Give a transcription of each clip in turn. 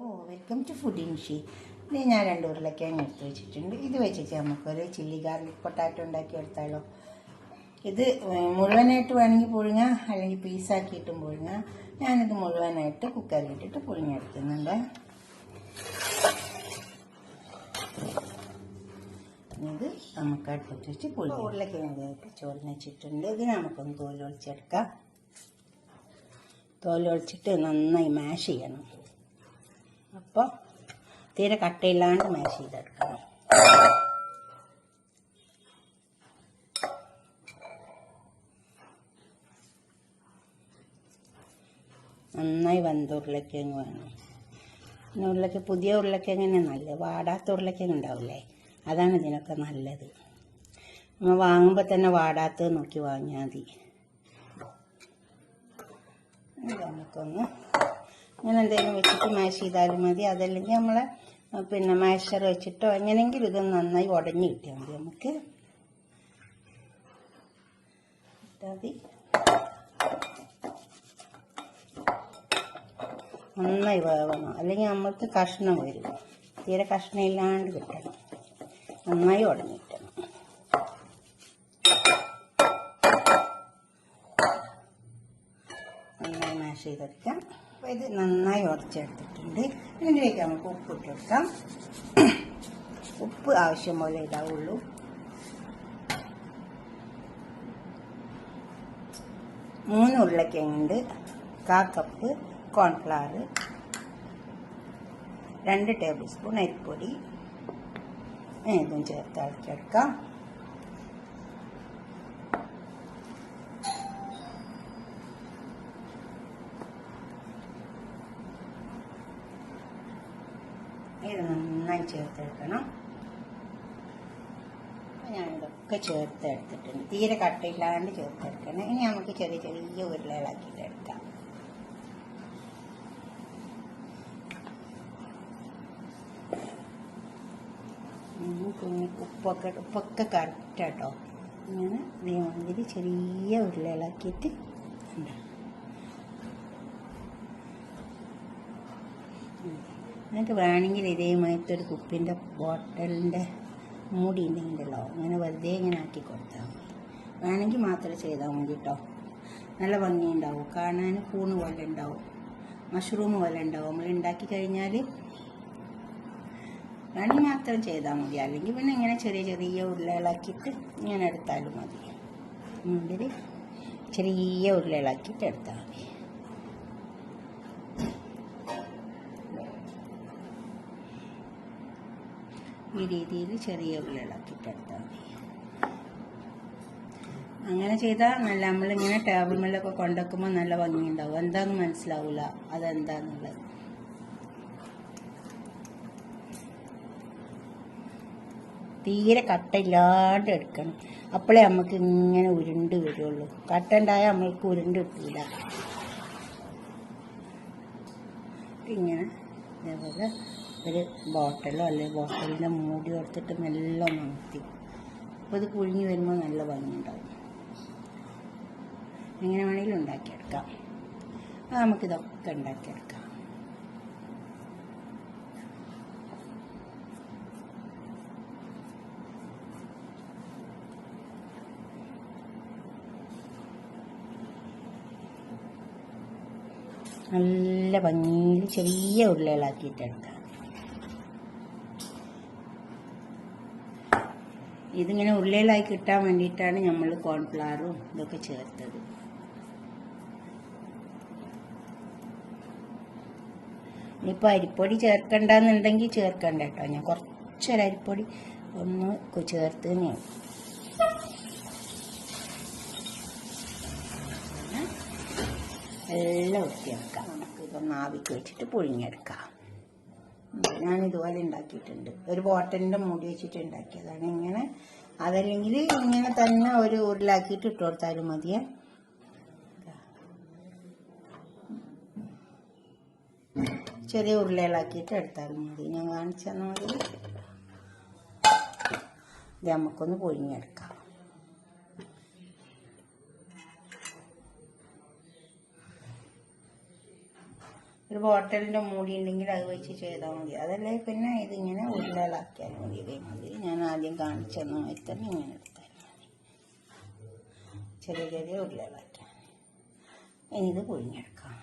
Welcome to food ഇൻഷി. ഇത് ഞാൻ 2 ഉരുളക്കിഴങ്ങ് എടുത്ത് വെച്ചിട്ടുണ്ട്. ഇത് വെച്ചിട്ട് നമുക്കൊരു ചില്ലി ഗാർലിക് പൊട്ടാറ്റോ ഉണ്ടാക്കി എടുത്താലോ. ഇത് മുഴുവനായിട്ട് വേണമെങ്കിൽ പുഴുങ്ങാം, അല്ലെങ്കിൽ പീസാക്കിയിട്ടും പുഴുങ്ങാം. ഞാനിത് മുഴുവനായിട്ട് കുക്കറിലിട്ടിട്ട് പുഴുങ്ങിയെടുക്കുന്നുണ്ട്. ഇത് നമുക്ക് അടുപ്പത്ത് വെച്ച് പുഴുങ്ങി. ഉരുളക്കിഴങ്ങ് ചോറിന് വെച്ചിട്ടുണ്ട്. ഇത് നമുക്കൊന്ന് തോലൊളിച്ചെടുക്കാം. തോലൊളിച്ചിട്ട് നന്നായി മാഷ് ചെയ്യണം. അപ്പോൾ തീരെ കട്ടയില്ലാണ്ട് മാഷ് ചെയ്തെടുക്കണം. നന്നായി വെന്ത ഉരുളക്കിഴങ്ങ് വേണം. പിന്നെ പുതിയ ഉരുളക്കിഴങ്ങനെ നല്ലത്. വാടാത്ത ഉരുളക്കിഴങ്ങ് ഉണ്ടാവില്ലേ, അതാണ് ഇതിനൊക്കെ നല്ലത്. നമ്മൾ വാങ്ങുമ്പോൾ തന്നെ വാടാത്തത് നോക്കി വാങ്ങിയാൽ മതി. നമുക്കൊന്ന് അങ്ങനെ എന്തെങ്കിലും വെച്ചിട്ട് മാഷ് ചെയ്താലും മതി. അതല്ലെങ്കിൽ നമ്മളെ മാഷർ വെച്ചിട്ടോ എങ്ങനെയെങ്കിലും ഇതൊന്ന് നന്നായി ഉടഞ്ഞ് കിട്ടിയാൽ മതി. നമുക്ക് മതി നന്നായി വേവണം, അല്ലെങ്കിൽ നമ്മൾക്ക് കഷ്ണം വരും. തീരെ കഷ്ണം ഇല്ലാണ്ട് കിട്ടണം, നന്നായി ഉടഞ്ഞ് കിട്ടണം. നന്നായി മാഷ് ചെയ്തെടുക്കാം. അപ്പോൾ ഇത് നന്നായി ഉടച്ചെടുത്തിട്ടുണ്ട്. ഇതിലേക്ക് നമുക്ക് ഉപ്പ് ഇട്ടെടുക്കാം. ഉപ്പ് ആവശ്യം പോലെ ഇടാവുള്ളൂ. മൂന്ന് ഉരുളക്കിഴങ്ങുണ്ട്, 1/4 കപ്പ് കോൺഫ്ലവർ, 2 ടേബിൾ സ്പൂൺ അരിപ്പൊടി. ഇതും ചേർത്ത് ഇളക്കിയെടുക്കാം. ഇത് നന്നായി ചേർത്തെടുക്കണം. ഞാനിതൊക്കെ ചേർത്തെടുത്തിട്ടുണ്ട്. തീരെ കട്ടയില്ലാണ്ട് ചേർത്തെടുക്കണം. ഇനി നമുക്ക് ചെറിയ ചെറിയ ഉരുളകളാക്കിയിട്ട് എടുക്കാം. ഉപ്പൊക്കെ കറക്റ്റ് കേട്ടോ. ഇങ്ങനെ ഇതേമാതിരി ചെറിയ ഉരുളകളാക്കിയിട്ട് എന്നിട്ട് വേണമെങ്കിൽ ഇതേമാതിരത്തെ ഒരു കുപ്പിൻ്റെ ബോട്ടലിൻ്റെ മൂടി ഉണ്ടെങ്കിലോ അങ്ങനെ വെറുതെ ഇങ്ങനെ ആക്കി കൊടുത്താൽ മതി. വേണമെങ്കിൽ മാത്രം ചെയ്താൽ മതി കേട്ടോ. നല്ല ഭംഗിയുണ്ടാവും, കാണാൻ കൂണ് പോലെ ഉണ്ടാവും, മഷ്റൂം പോലെ ഉണ്ടാവും. നമ്മൾ ഉണ്ടാക്കി കഴിഞ്ഞാൽ വേണമെങ്കിൽ മാത്രം ചെയ്താൽ മതി. അല്ലെങ്കിൽ പിന്നെ ഇങ്ങനെ ചെറിയ ചെറിയ ഉരുളകളാക്കിയിട്ട് ഇങ്ങനെ എടുത്താലും മതി. മുമ്പിൽ ചെറിയ ഉരുളകളാക്കിയിട്ട് എടുത്താൽ മതി. ഈ രീതിയിൽ ചെറിയ ഉരുളകളാക്കിയിട്ട് എടുത്താൽ മതി. അങ്ങനെ ചെയ്താൽ നല്ല, നമ്മളിങ്ങനെ ടേബിൾ മേലൊക്കെ കൊണ്ടുവെക്കുമ്പോൾ നല്ല ഭംഗിയുണ്ടാവും. എന്താണെന്ന് മനസ്സിലാവില്ല അതെന്താന്നുള്ളത്. തീരെ കട്ടയില്ലാണ്ട് എടുക്കണം. അപ്പോഴേ നമുക്ക് ഇങ്ങനെ ഉരുണ്ട് വരുള്ളൂ. കട്ട ഉണ്ടായാൽ നമ്മൾക്ക് ഉരുണ്ട് കിട്ടില്ല. ഇങ്ങനെ ഇതേപോലെ ഒരു ബോട്ടലോ അല്ലെങ്കിൽ ബോട്ടലിൻ്റെ മൂടി കൊടുത്തിട്ട് നല്ല മണത്തി. അപ്പോൾ ഇത് പുഴുങ്ങി വരുമ്പോൾ നല്ല ഭംഗിയുണ്ടാവും. എങ്ങനെ വേണമെങ്കിലും ഉണ്ടാക്കിയെടുക്കാം. നമുക്കിതൊക്കെ ഉണ്ടാക്കിയെടുക്കാം. നല്ല ഭംഗിയിൽ ചെറിയ ഉരുളകളാക്കിയിട്ടെടുക്കാം. ഇതിങ്ങനെ ഉരുളകളായി കിട്ടാൻ വേണ്ടിയിട്ടാണ് നമ്മൾ കോൺഫ്ലവറും ഇതൊക്കെ ചേർത്തത്. ഇനിയിപ്പോൾ അരിപ്പൊടി ചേർക്കണ്ടെന്നുണ്ടെങ്കിൽ ചേർക്കണ്ട കേട്ടോ. ഞാൻ കുറച്ചൊരു അരിപ്പൊടി ഒന്ന് ചേർത്ത് തന്നെയാണ്. എല്ലാം വൃത്തിയാക്കാം. നമുക്ക് ഇതൊന്ന് ആവിക്ക് വെച്ചിട്ട് പുഴുങ്ങിയെടുക്കാം. ഞാനിതുപോലെ ഉണ്ടാക്കിയിട്ടുണ്ട്. ഒരു ബോട്ടലിൻ്റെ മൂടി വെച്ചിട്ട് ഉണ്ടാക്കിയതാണ് ഇങ്ങനെ. അതല്ലെങ്കിൽ ഇങ്ങനെ തന്നെ ഒരു ഉരുളാക്കിയിട്ട് ഇട്ട് കൊടുത്താലും മതിയേ. ചെറിയ ഉരുളകളാക്കിയിട്ട് എടുത്താലും മതി. ഞാൻ കാണിച്ചു തന്ന മതി. ഇത് നമുക്കൊന്ന് പുഴുങ്ങിയെടുക്കാം. ഒരു ബോട്ടലിൻ്റെ മൂടി ഉണ്ടെങ്കിൽ അത് വെച്ച് ചെയ്താൽ മതി. അതല്ലേ പിന്നെ ഇതിങ്ങനെ ഉരുളകളാക്കിയാൽ മതി. ഇതേമാതിരി ഞാൻ ആദ്യം കാണിച്ചു തന്ന മാതിരി തന്നെ ഇങ്ങനെ എടുത്താൽ മതി. ചെറിയ ചെറിയ ഉരുളകളാക്കിയാൽ ഇനി ഇത് പൊഴിഞ്ഞെടുക്കാം.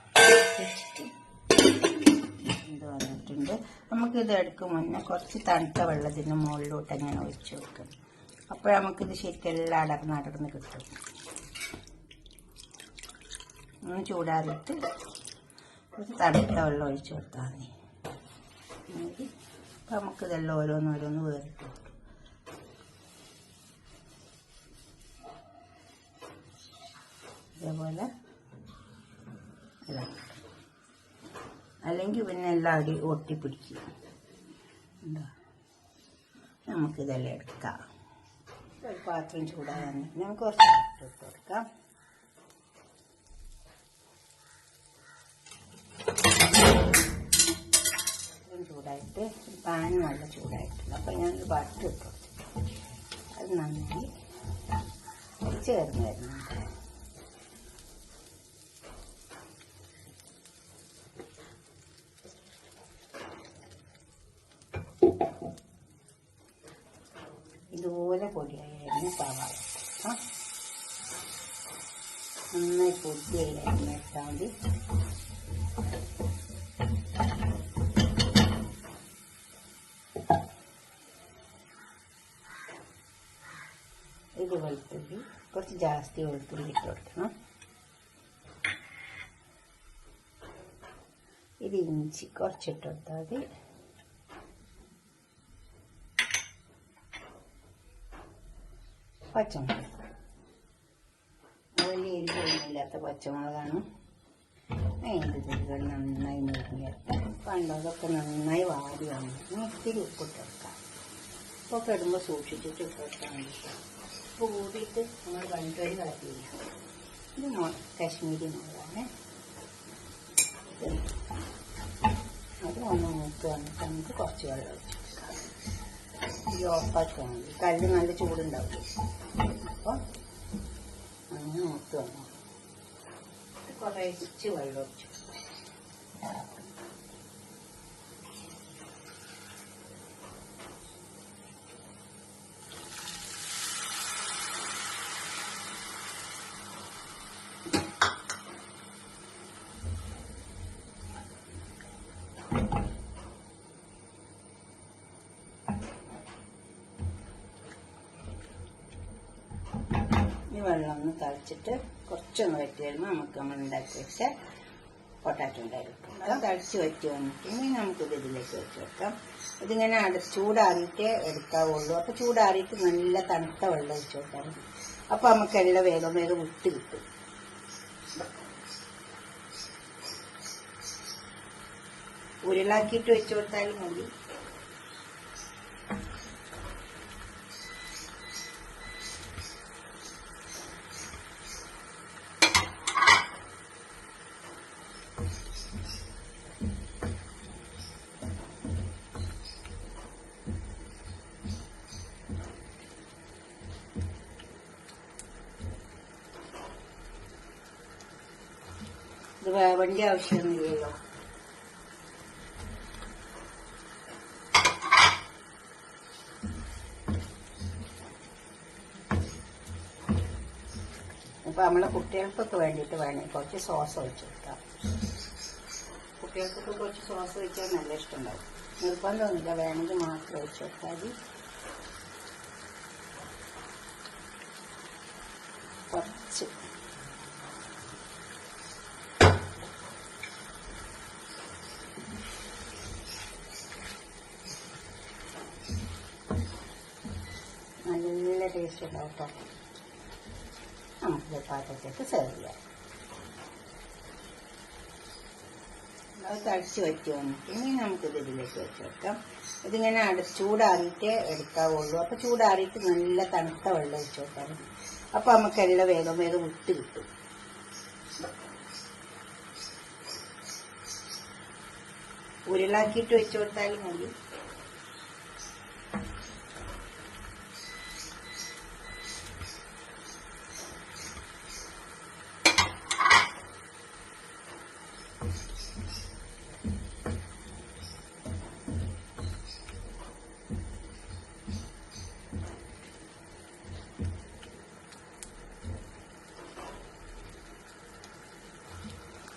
ഇത് വന്നിട്ടുണ്ട്. നമുക്കിത് എടുക്കും മുന്നേ കുറച്ച് തണുത്ത വെള്ളത്തിൻ്റെ മുകളിലോട്ട് അങ്ങനെ ഒഴിച്ച് വെക്കും. അപ്പോൾ നമുക്കിത് ശരിക്കെല്ലാം അടർന്ന് കിട്ടും. ഒന്ന് ചൂടാറിയിട്ട് കുറച്ച് തണുത്ത വെള്ളം ഒഴിച്ച് കൊടുത്താൽ മതി. അപ്പം നമുക്കിതെല്ലാം ഓരോന്നോരോന്ന് വേറിട്ട് ഇതേപോലെ എല്ലാം, അല്ലെങ്കിൽ പിന്നെ എല്ലാവരും ഒട്ടിപ്പിടിക്കും. നമുക്കിതെല്ലാം എടുക്കാം. ഒരു പാത്രം ചൂടാകാൻ നമുക്ക് കുറച്ച് ഇട്ട് കൊടുക്കാം. ചൂടായിട്ട് പാൻ നല്ല ചൂടായിട്ടുണ്ട്. അപ്പം ഞാനൊരു ബട്ടർ ഇട്ട് കൊടുത്തിട്ടുണ്ട്. അത് നന്നായി ചേർന്ന് വരുന്നുണ്ട്. ഇതുപോലെ പൊടിയായിരുന്നു സവാള. നന്നായി പൊടിയായിരുന്നു എടുത്താൽ മതി. ഇത് വെളുത്തുള്ളി കുറച്ച് ജാസ്തി വെളുത്തുള്ളി ഇട്ട് കൊടുക്കണം. ഇത് ഇഞ്ചി കുറച്ചിട്ട് കൊടുത്താൽ മതി. പച്ചമുളക് വലിയ എരിവൊന്നുമില്ലാത്ത പച്ചമുളകാണ്. അതിൻ്റെ ചെടികൾ നന്നായി മുരിഞ്ഞെടുക്കാം. പണ്ടതൊക്കെ നന്നായി വാടി വന്നു. ഇത്തിരി ഉപ്പിട്ട് വെക്കാം. ഉപ്പൊക്കെ ഇടുമ്പോൾ സൂക്ഷിച്ചിട്ട് ഇട്ട് വെക്കാൻ വേണ്ടിയിട്ട്. ഉപ്പ് കൂടിയിട്ട് നമ്മൾ കണ്ടൊരു കളത്തില്ല. ഇത് കാശ്മീരി മുളകാണ്. അത് ഒന്ന് മൂത്ത് വന്നിട്ട് നമുക്ക് കുറച്ച് വെള്ളം ഒഴിച്ച് കൊടുക്കാം. ഈ ഓഫാക്കാൻ മതി. കല്ല് നല്ല ചൂടുണ്ടാവും. അപ്പോൾ അങ്ങനെ മൂത്ത് വന്നു കുറച്ച് വെള്ളം ഒഴിച്ചു. ഈ വെള്ളം ഒന്ന് തളിച്ചിട്ട് കുറച്ചൊന്ന് വറ്റി വരുമ്പോൾ നമുക്ക് നമ്മൾ ഉണ്ടാക്കി വെച്ച പൊട്ടാറ്റോ ഉണ്ടായിരിക്കും. അത് തളിച്ച് വറ്റി വന്നിട്ടുണ്ടെങ്കിൽ നമുക്കിത് ഇതിലേക്ക് വെച്ച് വെക്കാം. ഇതിങ്ങനെ ചൂടാറിയിട്ടേ എടുക്കാവുള്ളൂ. അപ്പോൾ ചൂടാറിയിട്ട് നല്ല തണുത്ത വെള്ളം ഒഴിച്ച് കൊടുത്താൽ മതി. അപ്പോൾ നമുക്കെല്ലാം വേഗം വേഗം വിട്ട് കിട്ടും. ഉരുളാക്കിയിട്ട് വെച്ച് കൊടുത്താലും മതി. ഇത് വേവന്റെ ആവശ്യമൊന്നുമില്ലല്ലോ. അപ്പൊ നമ്മളെ കുട്ടികൾക്കൊക്കെ വേണ്ടിയിട്ട് വേണമെങ്കിൽ കുറച്ച് സോസ് ഒഴിച്ച് കൊടുക്കാം. കുട്ടികൾക്കൊക്കെ കുറച്ച് സോസ് ഒഴിച്ചാൽ നല്ല ഇഷ്ടമുണ്ടാവും. നിർബന്ധമൊന്നുമില്ല, വേണമെങ്കിൽ മാത്രം ഒഴിച്ച് കൊടുത്താൽ മതി. കുറച്ച് നല്ല ടേസ്റ്റ് ഉണ്ടാവും കേട്ടോ. നമുക്ക് പാത്രത്തേക്ക് സെർവ് ചെയ്യാം. അത് തളിച്ച് വെച്ച് വന്നിട്ടുണ്ടെങ്കിൽ നമുക്കിത് ഇതിലേക്ക് വെച്ച് വെക്കാം. ഇതിങ്ങനെ ചൂടാറിയിട്ടേ എടുക്കാവുള്ളൂ. അപ്പോൾ ചൂടാറിയിട്ട് നല്ല തണുത്ത വെള്ളം ഒഴിച്ച് വെക്കാം. അപ്പോൾ നമുക്കെല്ലാം വേഗം വേഗം വിട്ട് കിട്ടും. ഉരുളാക്കിയിട്ട് വെച്ച് കൊടുത്താലും മതി.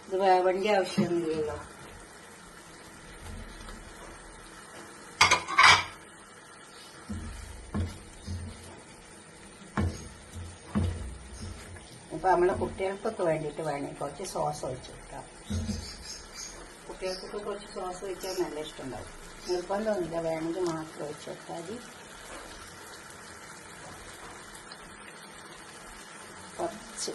ഇത് വേവേണ്ട ആവശ്യമൊന്നുമില്ലല്ലോ. ഇപ്പം നമ്മളെ കുട്ടികൾക്കൊക്കെ വേണ്ടിയിട്ട് വേണമെങ്കിൽ കുറച്ച് സോസ് ഒഴിച്ച് കൊടുക്കാം. കുട്ടികൾക്കൊക്കെ കുറച്ച് സോസ് ഒഴിച്ചാൽ നല്ല ഇഷ്ടമുണ്ടാവും. നിർബന്ധമൊന്നുമില്ല, വേണമെങ്കിൽ മാത്രം ഒഴിച്ച് കൊടുത്താൽ മതി. കുറച്ച്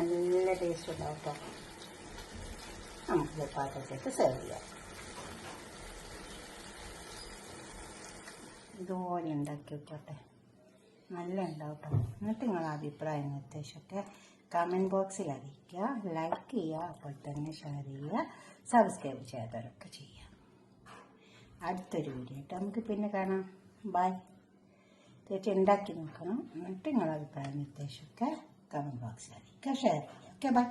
നല്ല ടേസ്റ്റ് ഉണ്ടാവും കേട്ടോ. നമുക്ക് പാത്രത്തേക്ക് സെർവ് ചെയ്യാം. ഇതുപോലെ ഉണ്ടാക്കി വെച്ചോട്ടെ, നല്ല ഉണ്ടാവും കേട്ടോ. എന്നിട്ട് നിങ്ങളുടെ അഭിപ്രായം നിർദ്ദേശമൊക്കെ കമൻറ്റ് ബോക്സിൽ അറിയിക്കുക. ലൈക്ക് ചെയ്യുക, അപ്പോൾ തന്നെ ഷെയർ ചെയ്യുക, സബ്സ്ക്രൈബ് ചെയ്യാത്തവരൊക്കെ ചെയ്യുക. അടുത്തൊരു വീഡിയോ ആയിട്ട് നമുക്ക് പിന്നെ കാണാം. ബൈ. തീർച്ചയായും ഉണ്ടാക്കി നോക്കണം. എന്നിട്ട് നിങ്ങളുടെ അഭിപ്രായം നിർദ്ദേശമൊക്കെ കമൻറ്റ് ബോക്സിൽ അറിയിക്കുക, ഷെയർ ചെയ്യുക. Okay, by.